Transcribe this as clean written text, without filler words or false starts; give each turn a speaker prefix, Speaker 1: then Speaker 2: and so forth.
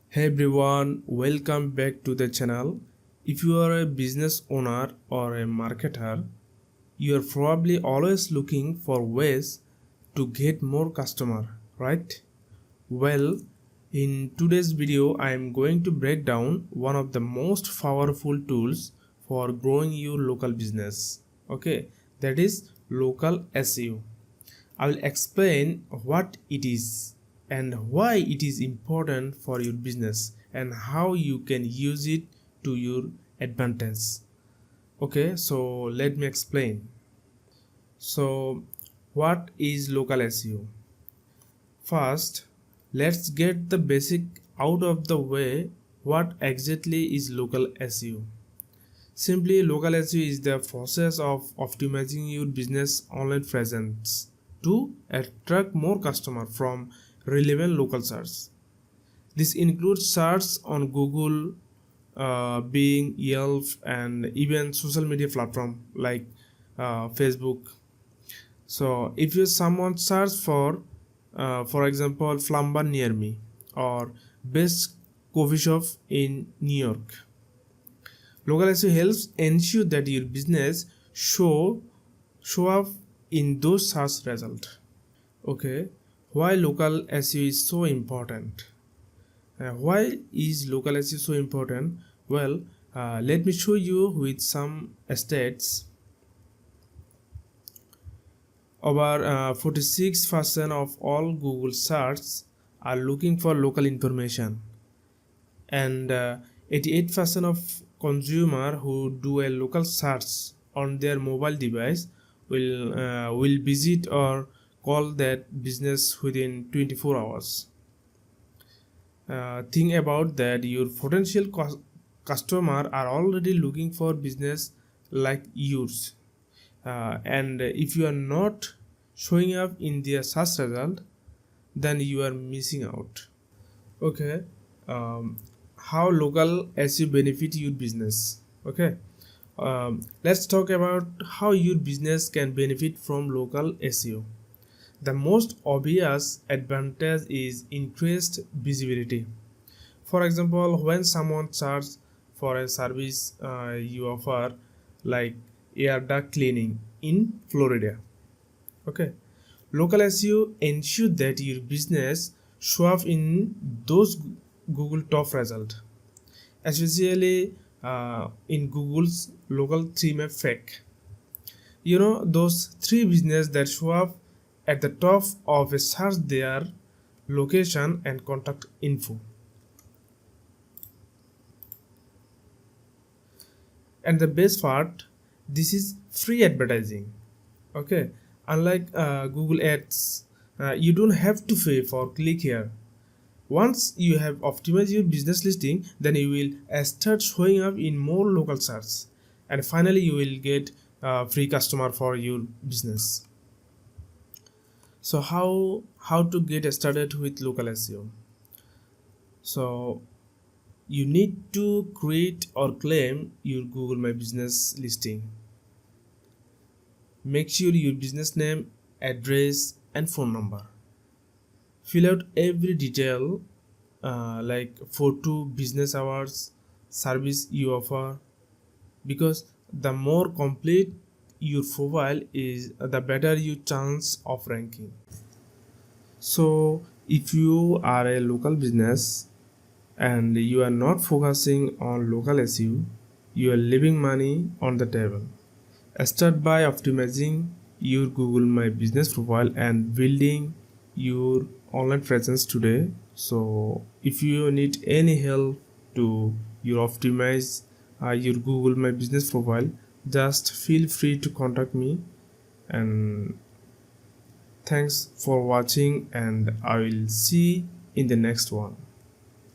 Speaker 1: Hey everyone, welcome back to the channel. If you are a business owner or a marketer, you are probably always looking for ways to get more customer, right? Well, in today's video, I am going to break down one of the most powerful tools for growing your local business. Okay, that is local SEO. I will explain what it is and why it is important for your business and how you can use it to your advantage. Okay, so let me explain. So, what is local SEO? First, let's get the basic out of the way. What exactly is local SEO? Simply, local SEO is the process of optimizing your business online presence to attract more customers from relevant local search. This includes search on Google, Bing, Yelp, and even social media platform like Facebook. So, if you someone search for example, plumber near me or best coffee shop in New York, local SEO helps ensure that your business show up in those search results. Okay, why local SEO is so important? Why is local SEO so important? Well, let me show you with some stats. Over 46% of all Google searches are looking for local information, and 88% of consumer who do a local search on their mobile device will visit or call that business within 24 hours. Think about that your potential customer are already looking for business like yours, and if you are not showing up in their search result, then you are missing out. Okay, how local SEO benefit your business? Okay, let's talk about how your business can benefit from local SEO. The most obvious advantage is increased visibility. For example, when someone searches for a service you offer, like air duct cleaning in Florida, okay, local SEO ensure that your business show up in those Google top result, especially in Google's local theme effect. You know, those three business that show up at the top of a search, their location and contact info. And the best part, this is free advertising. Okay, unlike Google ads, you don't have to pay for click here. Once you have optimized your business listing, then you will start showing up in more local search, and finally you will get free customer for your business. So how to get started with local SEO? So you need to create or claim your Google My Business listing. Make sure your business name, address, and phone number. Fill out every detail like photo, business hours, service you offer, because the more complete your profile is, the better your chance of ranking. So if you are a local business and you are not focusing on local SEO, you are leaving money on the table. Start by optimizing your Google My Business profile and building your online presence today. So if you need any help to your optimize your Google My Business profile, just feel free to contact me. And thanks for watching, and I will see in the next one.